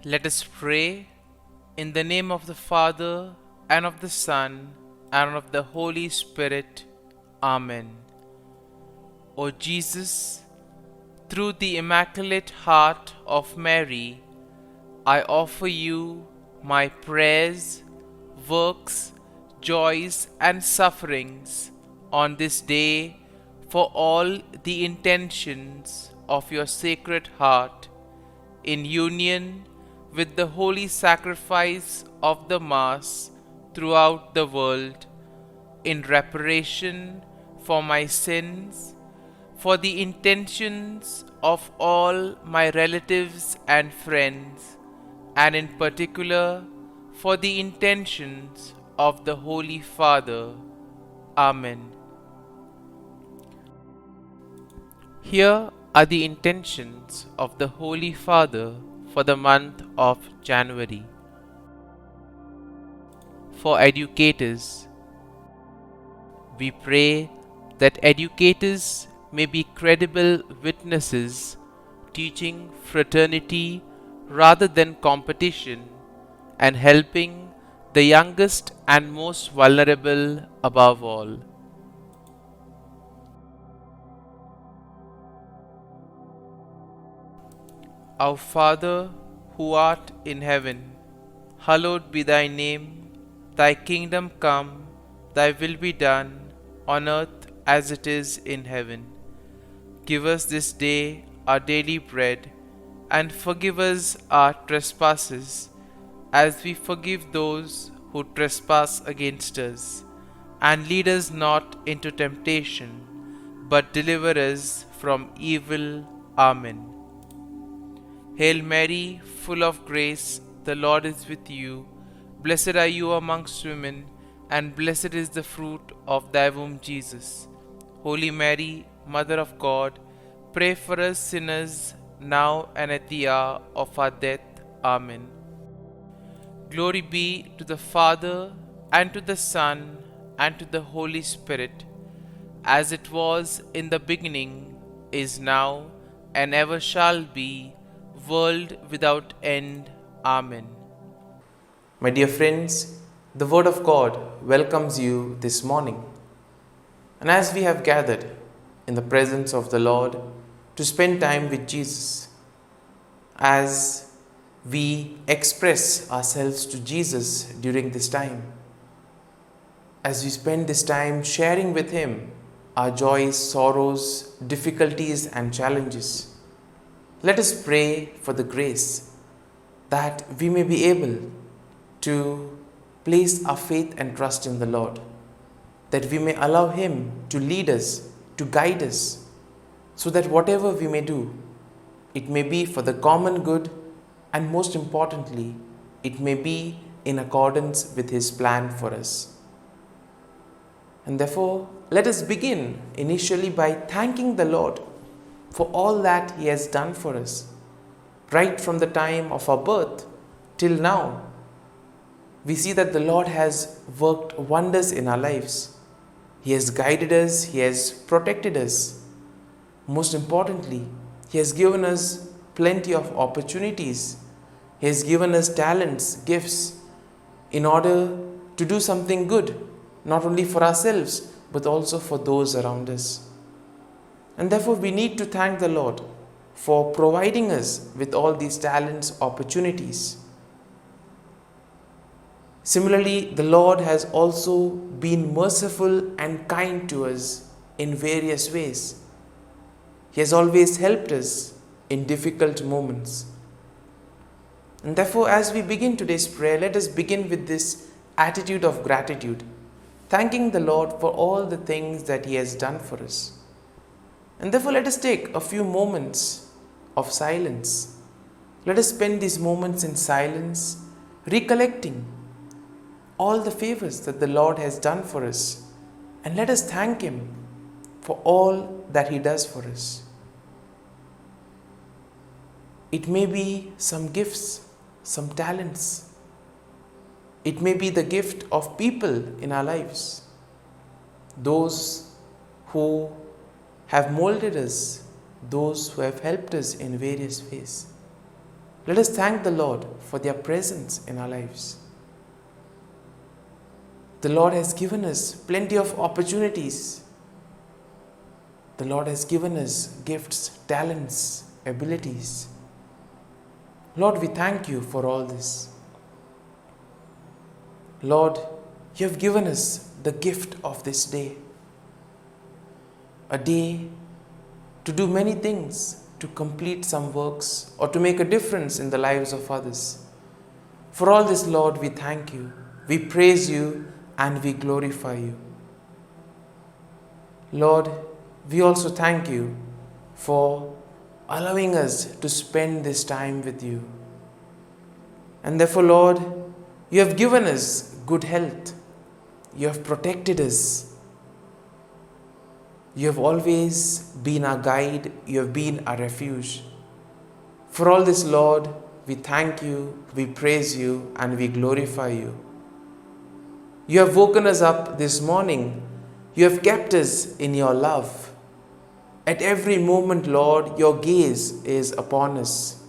Let us pray in the name of the Father, and of the Son, and of the Holy Spirit. Amen. O Jesus, through the Immaculate Heart of Mary, I offer you my prayers, works, joys, and sufferings on this day for all the intentions of your Sacred Heart, in union with the holy sacrifice of the Mass throughout the world, in reparation for my sins, for the intentions of all my relatives and friends, and in particular for the intentions of the Holy Father. Amen. Here are the intentions of the Holy Father for the month of January. For educators, we pray that educators may be credible witnesses, teaching fraternity rather than competition, and helping the youngest and most vulnerable above all. Our Father, who art in heaven, hallowed be thy name. Thy kingdom come, thy will be done, on earth as it is in heaven. Give us this day our daily bread, and forgive us our trespasses, as we forgive those who trespass against us. And lead us not into temptation, but deliver us from evil. Amen. Hail Mary, full of grace, the Lord is with you. Blessed are you amongst women, and blessed is the fruit of thy womb, Jesus. Holy Mary, Mother of God, pray for us sinners, now and at the hour of our death. Amen. Glory be to the Father, and to the Son, and to the Holy Spirit, as it was in the beginning, is now, and ever shall be, world without end. Amen. My dear friends, the Word of God welcomes you this morning. And as we have gathered in the presence of the Lord to spend time with Jesus, as we express ourselves to Jesus during this time, as we spend this time sharing with Him our joys, sorrows, difficulties, and challenges, let us pray for the grace that we may be able to place our faith and trust in the Lord, that we may allow Him to lead us, to guide us, so that whatever we may do, it may be for the common good, and most importantly, it may be in accordance with His plan for us. And therefore, let us begin initially by thanking the Lord for all that He has done for us, right from the time of our birth till now. We see that the Lord has worked wonders in our lives. He has guided us, He has protected us. Most importantly, He has given us plenty of opportunities. He has given us talents, gifts, in order to do something good, not only for ourselves, but also for those around us. And therefore, we need to thank the Lord for providing us with all these talents, opportunities. Similarly, the Lord has also been merciful and kind to us in various ways. He has always helped us in difficult moments. And therefore, as we begin today's prayer, let us begin with this attitude of gratitude, thanking the Lord for all the things that He has done for us. And therefore, let us take a few moments of silence. Let us spend these moments in silence, recollecting all the favors that the Lord has done for us. And let us thank Him for all that He does for us. It may be some gifts, some talents. It may be the gift of people in our lives. Those who have molded us, those who have helped us in various ways. Let us thank the Lord for their presence in our lives. The Lord has given us plenty of opportunities. The Lord has given us gifts, talents, abilities. Lord, we thank you for all this. Lord, you have given us the gift of this day. A day to do many things, to complete some works, or to make a difference in the lives of others. For all this, Lord, we thank you. We praise you and we glorify you. Lord, we also thank you for allowing us to spend this time with you. And therefore, Lord, you have given us good health. You have protected us. You have always been our guide. You have been our refuge. For all this, Lord, we thank you, we praise you, and we glorify you. You have woken us up this morning. You have kept us in your love. At every moment, Lord, your gaze is upon us.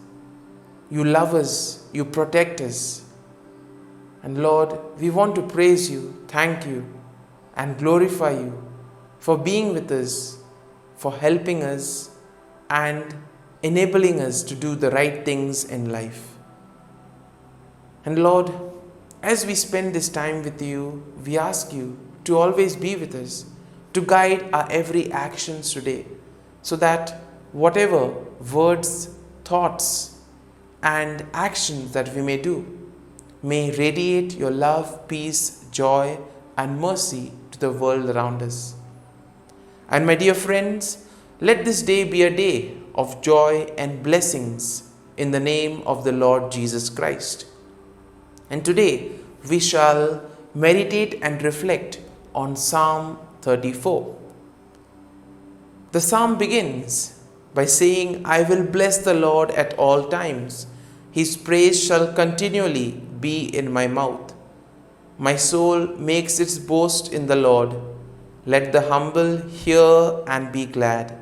You love us, you protect us. And Lord, we want to praise you, thank you, and glorify you for being with us, for helping us, and enabling us to do the right things in life. And Lord, as we spend this time with you, we ask you to always be with us, to guide our every actions today, so that whatever words, thoughts, and actions that we may do may radiate your love, peace, joy, and mercy to the world around us. And my dear friends, let this day be a day of joy and blessings in the name of the Lord Jesus Christ. And today we shall meditate and reflect on Psalm 34. The psalm begins by saying, I will bless the Lord at all times. His praise shall continually be in my mouth. My soul makes its boast in the Lord. Let the humble hear and be glad.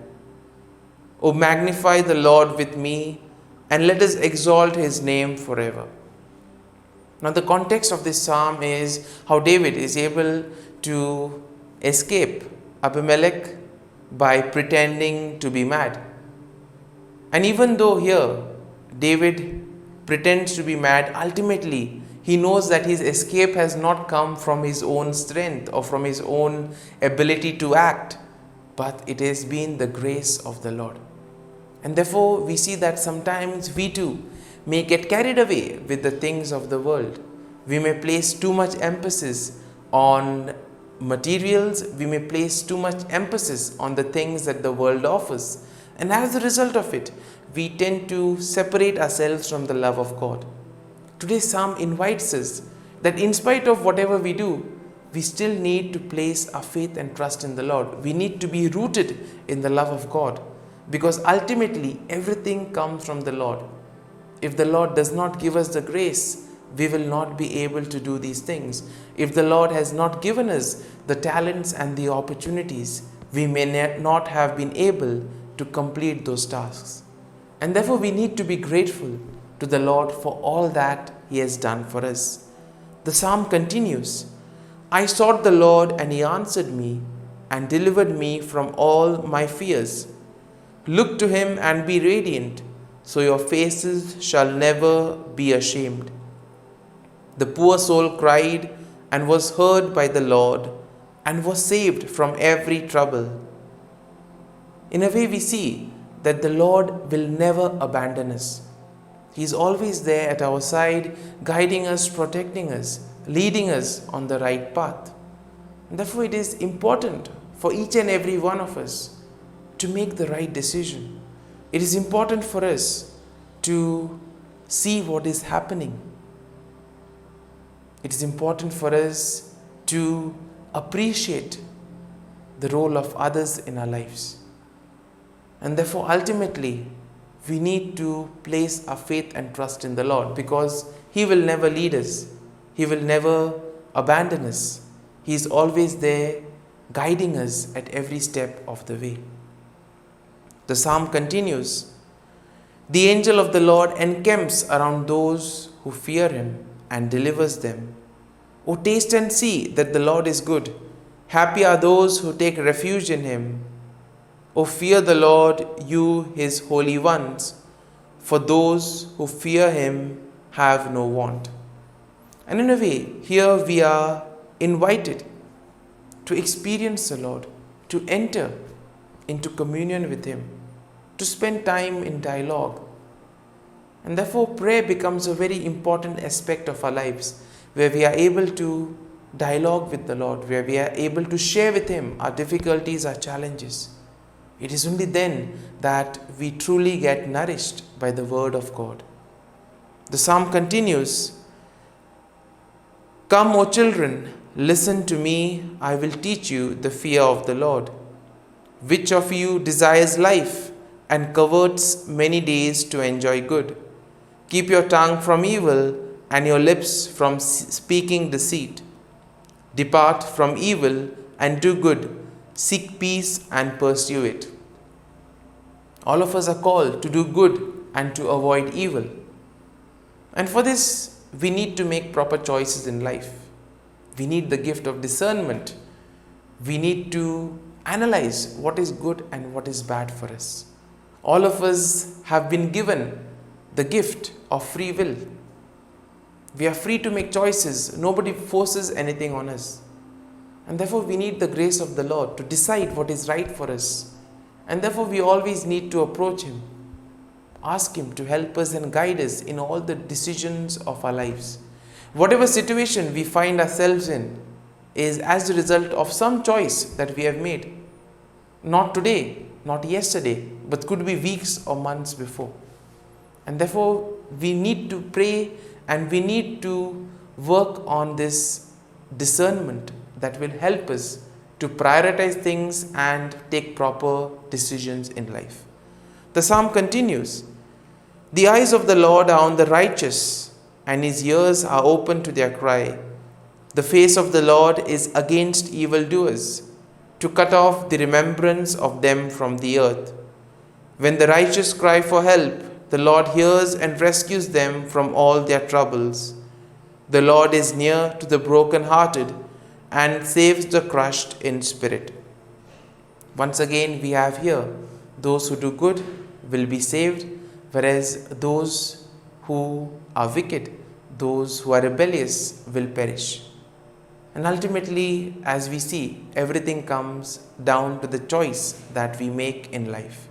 O magnify the Lord with me, and let us exalt his name forever. Now the context of this psalm is how David is able to escape Abimelech by pretending to be mad. And even though here David pretends to be mad, ultimately he knows that his escape has not come from his own strength or from his own ability to act, but it has been the grace of the Lord. And therefore we see that sometimes we too may get carried away with the things of the world. We may place too much emphasis on materials, we may place too much emphasis on the things that the world offers. And as a result of it, we tend to separate ourselves from the love of God. Today's psalm invites us that in spite of whatever we do, we still need to place our faith and trust in the Lord. We need to be rooted in the love of God, because ultimately everything comes from the Lord. If the Lord does not give us the grace, we will not be able to do these things. If the Lord has not given us the talents and the opportunities, we may not have been able to complete those tasks. And therefore we need to be grateful to the Lord for all that he has done for us. The psalm continues, I sought the Lord and he answered me and delivered me from all my fears. Look to him and be radiant, so your faces shall never be ashamed. The poor soul cried and was heard by the Lord and was saved from every trouble. In a way, we see that the Lord will never abandon us. He is always there at our side, guiding us, protecting us, leading us on the right path. And therefore, it is important for each and every one of us to make the right decision. It is important for us to see what is happening. It is important for us to appreciate the role of others in our lives. And therefore, ultimately, we need to place our faith and trust in the Lord, because he will never lead us. He will never abandon us. He is always there guiding us at every step of the way. The psalm continues, The angel of the Lord encamps around those who fear him and delivers them. O taste and see that the Lord is good. Happy are those who take refuge in him. O fear the Lord, you his holy ones, for those who fear him have no want. And in a way, here we are invited to experience the Lord, to enter into communion with him, to spend time in dialogue. And therefore, prayer becomes a very important aspect of our lives, where we are able to dialogue with the Lord, where we are able to share with him our difficulties, our challenges. It is only then that we truly get nourished by the word of God. The psalm continues, "Come, O children, listen to me, I will teach you the fear of the Lord. Which of you desires life and covets many days to enjoy good? Keep your tongue from evil and your lips from speaking deceit. Depart from evil and do good. Seek peace and pursue it." All of us are called to do good and to avoid evil. And for this, we need to make proper choices in life. We need the gift of discernment. We need to analyze what is good and what is bad for us. All of us have been given the gift of free will. We are free to make choices. Nobody forces anything on us. And therefore, we need the grace of the Lord to decide what is right for us. And therefore, we always need to approach him, ask him to help us and guide us in all the decisions of our lives. Whatever situation we find ourselves in is as a result of some choice that we have made. Not today, not yesterday, but could be weeks or months before. And therefore, we need to pray and we need to work on this discernment that will help us to prioritize things and take proper decisions in life. The psalm continues, "The eyes of the Lord are on the righteous, and his ears are open to their cry. The face of the Lord is against evildoers, to cut off the remembrance of them from the earth. When the righteous cry for help, the Lord hears and rescues them from all their troubles. The Lord is near to the brokenhearted and saves the crushed in spirit." Once again, we have here, those who do good will be saved, whereas those who are wicked, those who are rebellious, will perish. And ultimately, as we see, everything comes down to the choice that we make in life.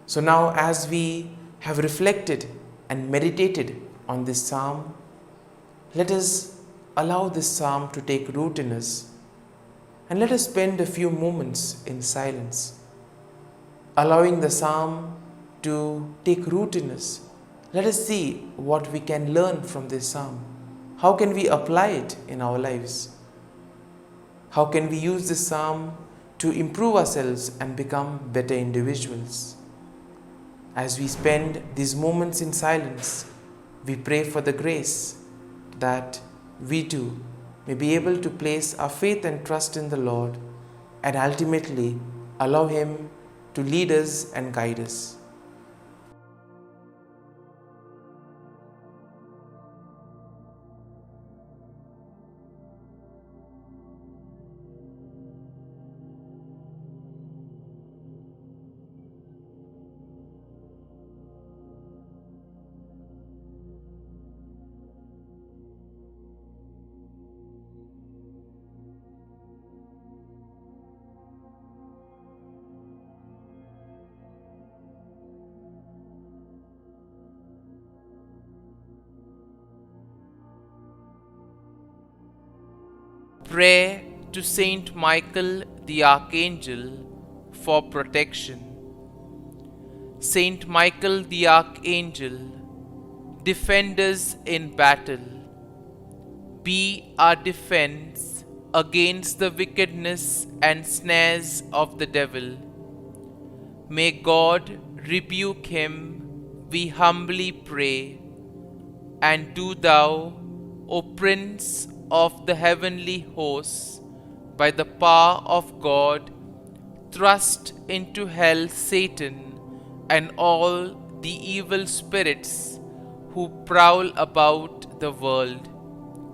So now, as we have reflected and meditated on this psalm, let us allow this psalm to take root in us, and let us spend a few moments in silence, allowing the psalm to take root in us. Let us see what we can learn from this psalm. How can we apply it in our lives? How can we use this psalm to improve ourselves and become better individuals? As we spend these moments in silence, we pray for the grace that we too may be able to place our faith and trust in the Lord and ultimately allow him to lead us and guide us. Pray to Saint Michael the Archangel for protection. Saint Michael the Archangel, defend us in battle. Be our defense against the wickedness and snares of the devil. May God rebuke him, we humbly pray. And do thou, O Prince of the heavenly hosts, by the power of God, thrust into hell Satan and all the evil spirits who prowl about the world,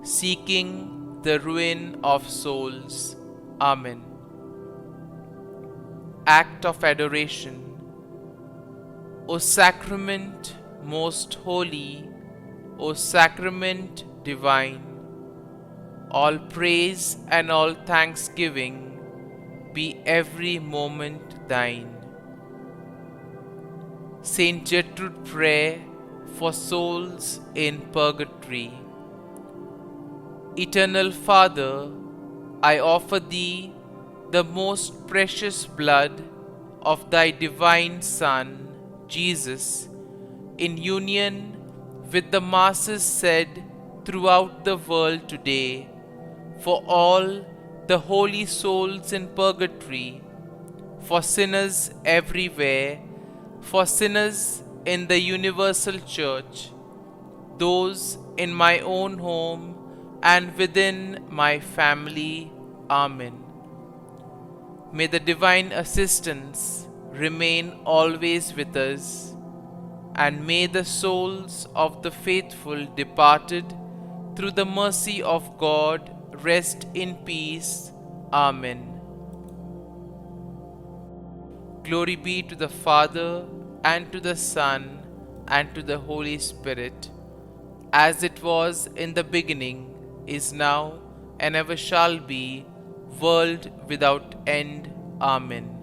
seeking the ruin of souls. Amen. Act of Adoration. O Sacrament most holy, O Sacrament divine, all praise and all thanksgiving be every moment thine. Saint Gertrude Prayer for souls in purgatory. Eternal Father, I offer Thee the most precious blood of Thy divine Son, Jesus, in union with the masses said throughout the world today, for all the holy souls in purgatory, for sinners everywhere, for sinners in the universal church, those in my own home and within my family. Amen. May the divine assistance remain always with us, and may the souls of the faithful departed through the mercy of God rest in peace. Amen. Glory be to the Father, and to the Son, and to the Holy Spirit, as it was in the beginning, is now, and ever shall be, world without end. Amen.